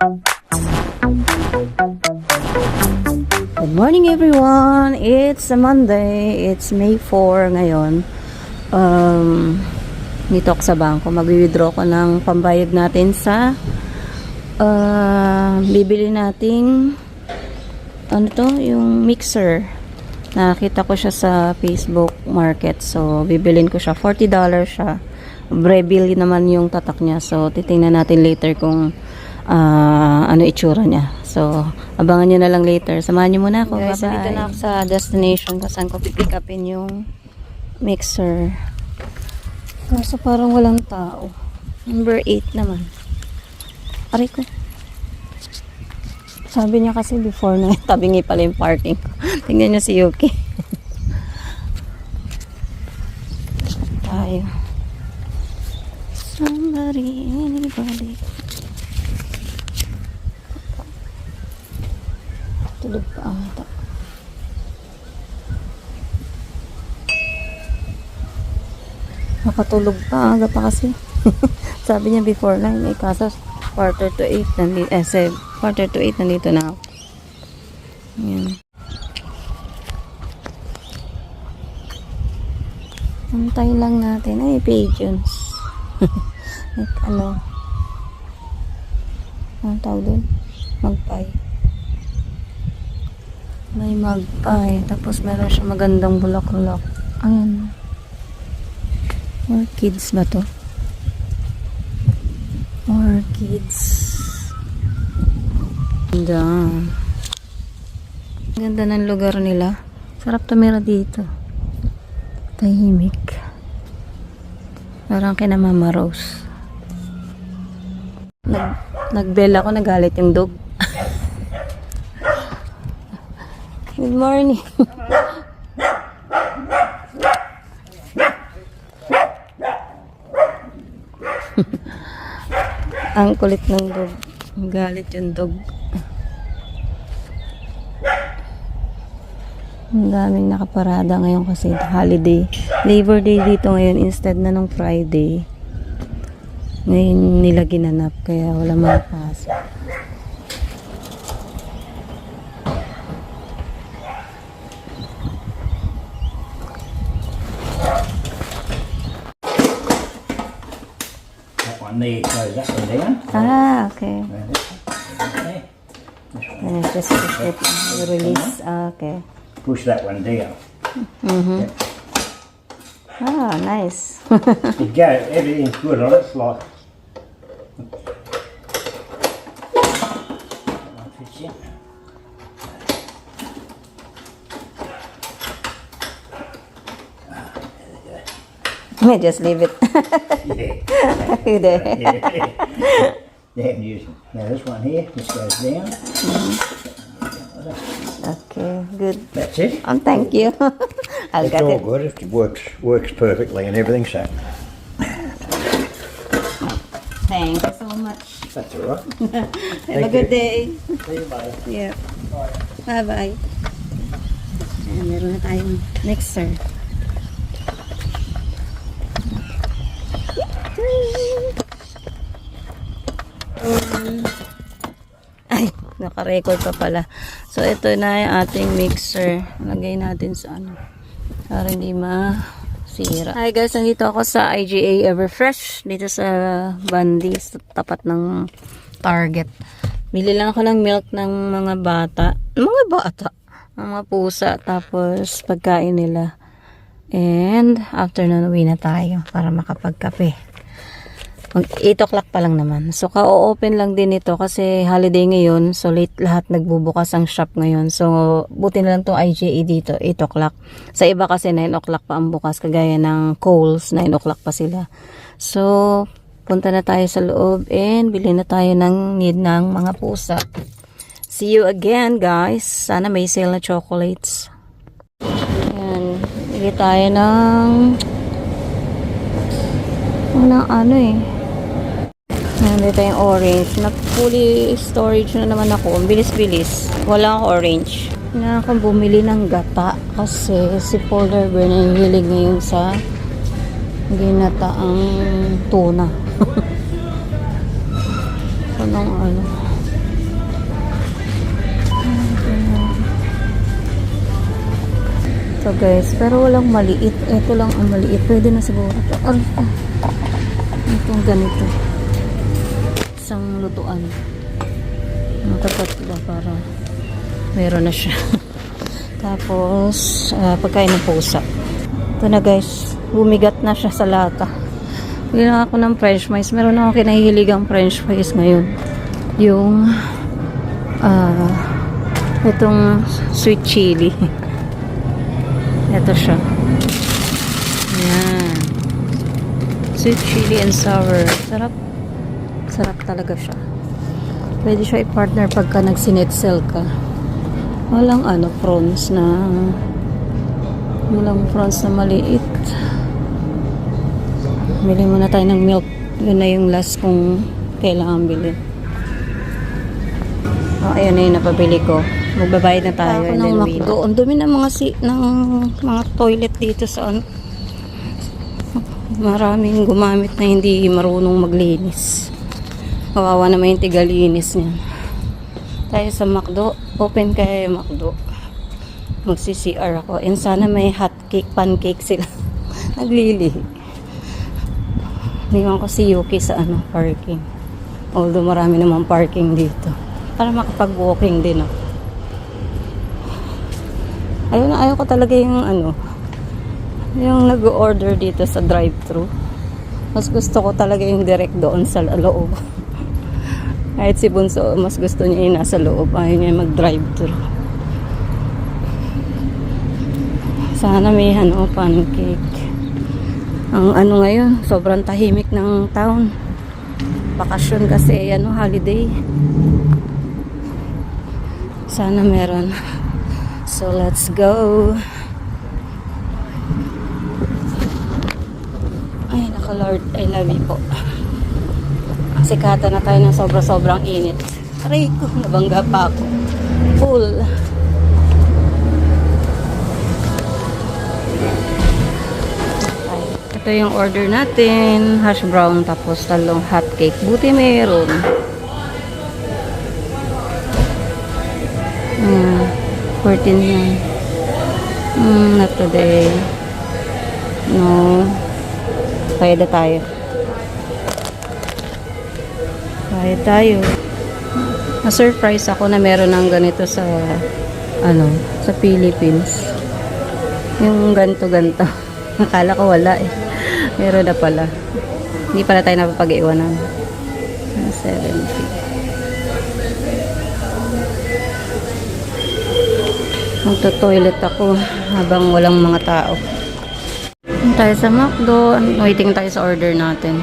Good morning everyone! It's a Monday. It's May 4 ngayon. Dito ako sa bangko. Mag-withdraw ko ng pambayad natin sa bibili nating ano to? Yung mixer. Nakita ko siya sa Facebook Market. So, bibilin ko siya. $40 siya. Breville naman yung tatak niya. So, titingnan natin later kung ano itsura niya. So, abangan nyo na lang later. Samahan nyo muna ako. Guys, dito na ako sa destination kung saan ko pipick upin yung mixer. Kaso parang walang tao. Number 8 naman. Aray ko. Sabi niya kasi before na tabingi pala yung parking. Tingnan niyo si Yuki. Tayo. Somebody, anybody. Tulog pa ata. Makatulog pa. Aga pa kasi. Sabi niya before 9. Eh, kaso quarter to 8 nandito. Quarter to 8 nandito na ako. Ayan. Antay lang natin. Ay, pigeons. Like, ano? Anong tawag doon? Magpay. May magpay. Tapos meron siya magandang bulak-bulak. Ayan. Orchids ba to? Orchids. Ganda. Ganda ng lugar nila. Sarap tumira dito. Tahimik. Parang kina Mama Rose. Nag-bell ako, nagalit yung dog. Good morning. Ang kulit ng dog. Galit yung dog. Ang daming nakaparada ngayon kasi holiday. Labor Day dito ngayon instead na nung Friday. Ngayon nila ginanap kaya wala makapasok. That one there goes up and down. Ah, okay. Okay. Just push it. Release. Ah, okay. Push that one down. Mm-hmm. Yep. Ah, nice. It goes, everything's good on it. It's like that one fits in. May just leave it. Yeah. There. Yeah. Damn using. Now this one here, this goes down. Okay, good. That's it. Thank you. I'll It's get all it. good. It works perfectly and everything. So Thank you so much. that's all right. Have a good day. See you later. Yeah. Bye-bye. Ayan, meron na tayong mixer. Ay, naka-record pa pala. So, ito na yung ating mixer. Lagay natin sa ano. Para hindi masira. Hi guys, nandito ako sa IGA Everfresh. Dito sa Bandi, sa tapat ng Target. Bili lang ako ng milk ng mga bata. Mga pusa. Tapos, pagkain nila. And, after nun, uwi na tayo para makapagkape. 8 o'clock pa lang naman. So, ka-open lang din ito kasi holiday ngayon. So, late lahat nagbubukas ang shop ngayon. So, buti na lang itong IGA dito, 8 o'clock. Sa iba kasi 9 o'clock pa ang bukas. Kagaya ng Kohl's, 9 o'clock pa sila. So, punta na tayo sa loob and bili na tayo ng need ng mga pusa. See you again, guys. Sana may sale na chocolates. Ayan. Bili tayo ng walang ano eh. Nandito yung orange. Nag-fully storage na naman ako. Bilis-bilis. Wala akong orange. Kailangan akong bumili ng gata. Kasi si Polar Bear na hilig ngayon sa ginataang tuna. Anong ano. to guys. Pero walang maliit. Ito lang ang maliit. Pwede na siguro ito. Itong ganito. Isang lutuan. Matapat ba para meron na siya. Tapos, pagkain ng pusa. Ito na guys. Bumigat na siya sa lata. Bigyan ako ng french fries. Meron ako kinahihiligang french fries ngayon. Yung itong sweet chili. Ito siya. Ayan. Sweet chili and sour. Sarap. Sarap talaga siya. Pwede siya i-partner pagka nagsinetsel ka. Walang prawns na maliit. Bili muna tayo ng milk. Yun na yung last kong kailangan bilhin. Ayun na yung napabili ko. Magbabayad na tayo. Ako ng McDo. Ang dumi ng mga toilet dito sa Maraming gumamit na hindi marunong maglinis. Kawawa naman yung tigalinis niya. Tayo sa McDo. Open kaya yung McDo. Magsi-CR ako. And sana may hot cake, pancake sila. Naglilihi. Liwan ko si Yuki sa parking. Although marami namang parking dito. Para makapag-walking din ako. Ayaw ko talaga yung yung nag-order dito sa drive-thru. Mas gusto ko talaga yung direct doon sa loob. Kahit si Bunso, mas gusto niya yung nasa loob. Ayaw niya mag-drive-thru. Sana may pancake. Ang ngayon, sobrang tahimik ng town. Bakasyon kasi, holiday. Sana meron. So, let's go. Ay, naka-Lord, I love you po. Sikata na tayo ng sobrang init. Aray ko, nabangga pa ako. Full. Ay, ito yung order natin. Hash brown, tapos talong hot cake. Buti meron. 14 yan. Not today. No. Kaya tayo. Kaya tayo. Na-surprise ako na meron ng ganito sa sa Philippines. Yung ganto-ganto. Akala ko wala eh. Meron na pala. Hindi pala tayo napapag-iwanan. 70. Magto-toilet ako habang walang mga tao. Tayo sa McDo. Waiting tayo sa order natin.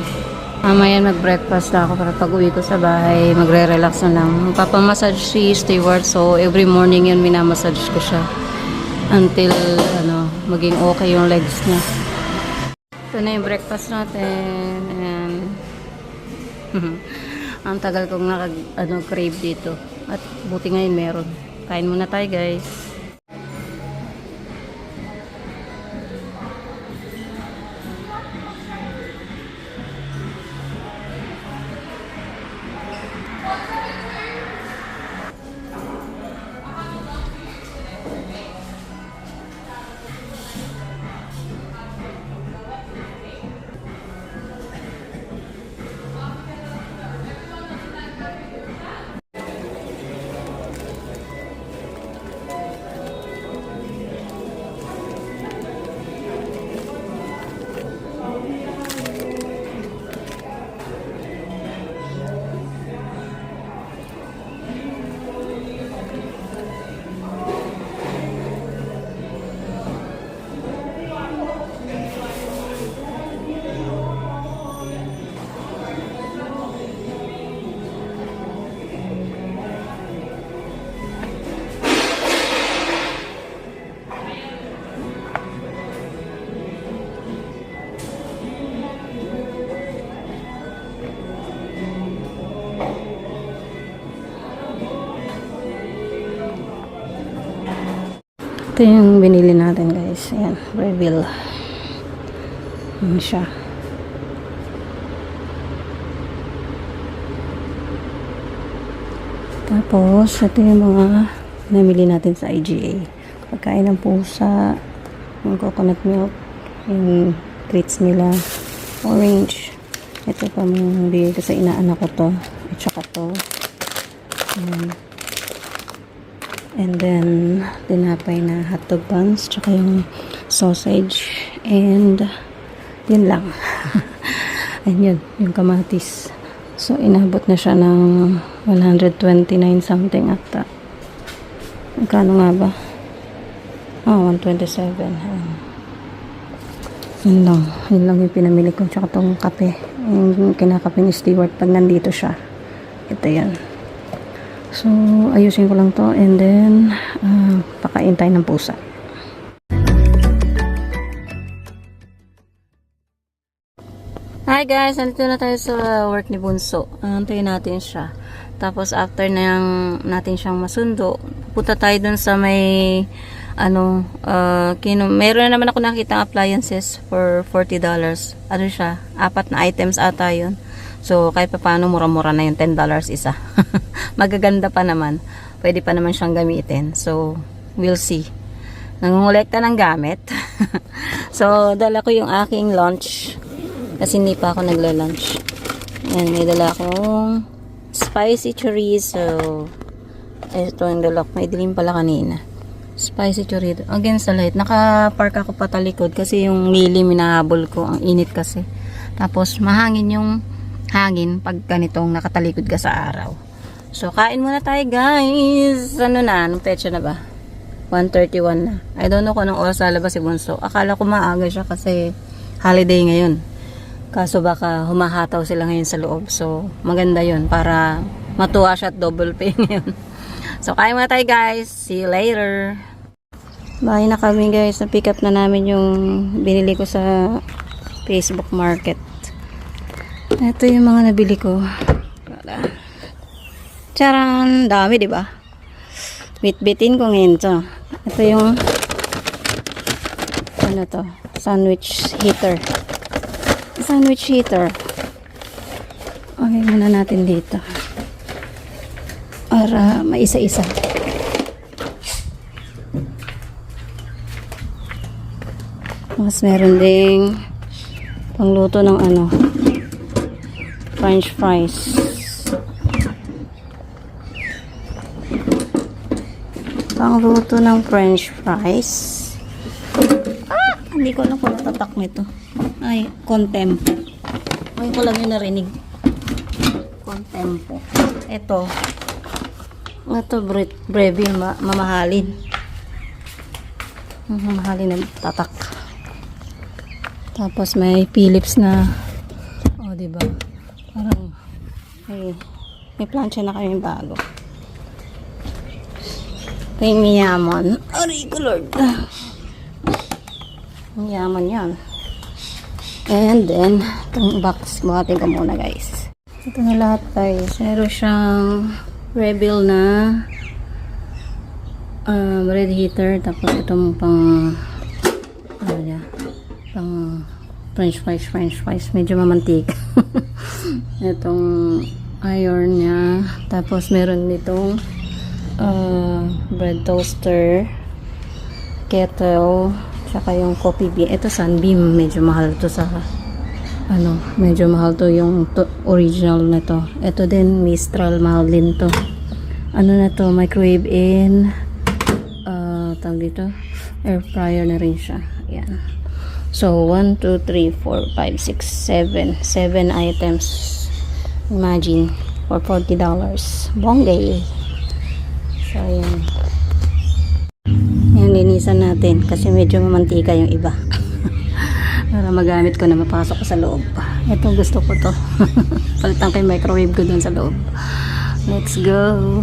Mamaya mag-breakfast na ako para pag-uwi ko sa bahay. Magre-relax na lang. Magpapamassage si steward. So, every morning yun minamassage ko siya. Until, maging okay yung legs niya. Ito na yung breakfast natin. And, ang tagal kong crave dito. At buti ngayon meron. Kain muna tayo guys. Ito yung binili natin guys. Ayan, reveal. Ayan siya. Tapos, ito yung mga namili natin sa IGA. Pagkain ng pusa, yung coconut milk, yung treats nila, orange. Ito pa yung bigay ko sa inaanak ko to, at saka to. Ayan. And then, tinapay na hotdog buns, tsaka yung sausage, and yun lang. Ayun, yung kamatis. So, inabot na siya ng 129 something ata. Magkano nga ba? 127. Yun lang yung pinamili ko. Tsaka tong kape. Yung kinakape ni Stewart pag nandito siya. Ito yan. So, ayusin ko lang to. And then, pakain tayo ng pusa. Hi guys! Nandito na tayo sa work ni Bunso. Antayin natin siya. Tapos, after natin siyang masundo, pupunta tayo dun sa may meron na naman ako nakita appliances for $40. Ano siya? 4 na items ata yun. So, kahit pa paano, mura-mura na yung $10 isa. Magaganda pa naman. Pwede pa naman siyang gamitin. So, we'll see. Nangungulekta ng gamit. So, dala ko yung aking lunch. Kasi hindi pa ako nagla-lunch. Ayan, may dala akong spicy chorizo. Ito yung dala ko. May dilim pala kanina. Spicy chorizo. Against the light. Naka-park ako patalikod kasi yung lili minahabol ko. Ang init kasi. Tapos mahangin yung hangin pag ganitong nakatalikod ka sa araw. So kain muna tayo guys. Ano na? Anong petsa na ba? 1:31 na. I don't know kung anong oras lalabas si Bunso. Akala ko maaga siya kasi holiday ngayon. Kaso baka humahataw sila ngayon sa loob. So maganda yun para matuwa siya at double pay ngayon. So, kain muna tayo guys. See you later. Bahay na kami guys. Na-pick up na namin yung binili ko sa Facebook Market. Ito yung mga nabili ko. Charan! Dami, diba? Bit-bitin ko ngayon to. Ito yung ano to? Sandwich heater. Sandwich heater. Okay, muna natin dito. Para maisa-isa. Mas meron ding pangluto ng French fries. Pangluto ng French fries. Hindi ko alam kung natatak nito. Ay, Contempo. Ngayon ko lang yung narinig. Contempo. Ito Breville, mamahalin. Mamahalin na tatak. Tapos may Philips na, diba? Parang, may plancha na kami bago. Kay Miyamon. Aray ko Lord. Miyamon yan. And then, itong box, buhatin ko muna guys. Ito na lahat guys. Meron siyang Rebel na bread heater, tapos itong pang French fries, medyo mamantik. Itong iron nya, tapos meron nitong bread toaster, kettle, saka yung coffee bean. Ito Sunbeam, medyo mahal to sa medyo mahal to yung original na to. Ito din Mistral, mahal din to. Ano na to, microwave in tawag dito, air fryer na rin siya. Ayan. So 1, 2, 3, 4, 5, 6, 7 items. Imagine for $40. Bonggay. So ayan. Ayan, linisan natin kasi medyo mamantika yung iba. Para magamit ko na mapasok ko sa loob. Ito gusto ko to. Palitan ko yung microwave ko dun sa loob. Let's go.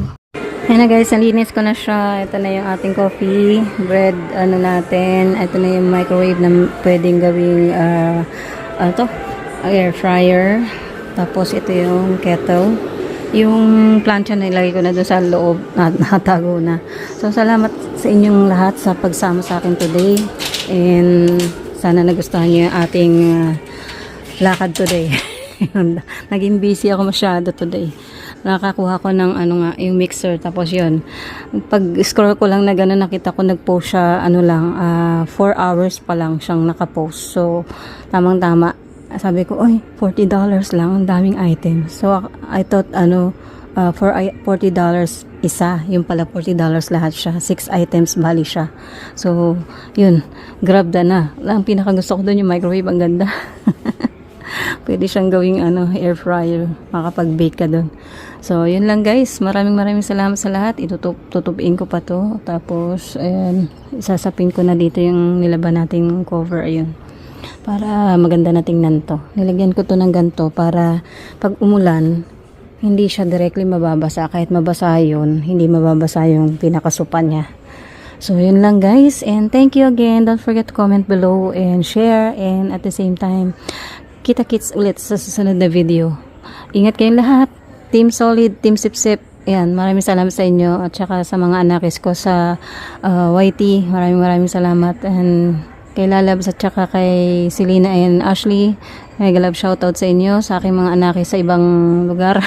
Ayan na guys, nalinis ko na siya. Ito na yung ating coffee, bread, natin. Ito na yung microwave na pwedeng gawing air fryer. Tapos ito yung kettle. Yung plancha na ilagay ko na doon sa loob, natago na. So salamat sa inyong lahat sa pagsama sa akin today. And sana nagustuhan niyo yung ating lakad today. Naging busy ako masyado today. Nakakuha ko ng ano nga, yung mixer. Tapos yun, pag scroll ko lang na gano'n, nakita ko nagpost siya, 4 hours pa lang siyang nakapost. So, tamang-tama. Sabi ko, oy, $40 lang, ang daming items. So, I thought, for $40 isa, yung pala $40 lahat siya. 6 items bali siya. So, yun, grab na. Ang pinakagusto ko doon yung microwave, ang ganda. Pwede siyang gawing air fryer, makapag-bake ka doon. So, yun lang guys. Maraming salamat sa lahat. Tutupiin ko pa to. Tapos, ayan, isasapin ko na dito yung nilaban nating cover. Ayun. Para maganda na tingnan to. Nilagyan ko to ng ganto para pag umulan, hindi siya directly mababasa. Kahit mabasa yun, hindi mababasa yung pinakasupan niya. So, yun lang guys. And thank you again. Don't forget to comment below and share. And at the same time, kita-kits ulit sa susunod na video. Ingat kayong lahat. Team Solid, Team Sip-Sip. Ayan, maraming salamat sa inyo. At saka sa mga anakis ko sa YT. Maraming salamat. And kay Lalabs at saka kay Selena and Ashley. Mega love shoutout sa inyo, sa aking mga anak sa ibang lugar.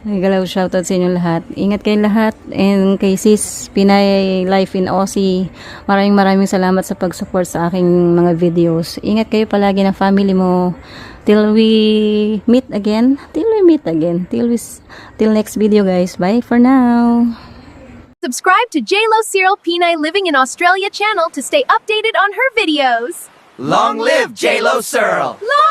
Mega love shoutout sa inyo lahat. Ingat kayong lahat. And kay Sis Pinay Life in Aussie, maraming salamat sa pag-support sa aking mga videos. Ingat kayo palagi ng family mo. Till we meet again. Till next video guys. Bye for now. Subscribe to JLo Cyril Pinay Living in Australia channel to stay updated on her videos. Long live J-Lo Searle! Long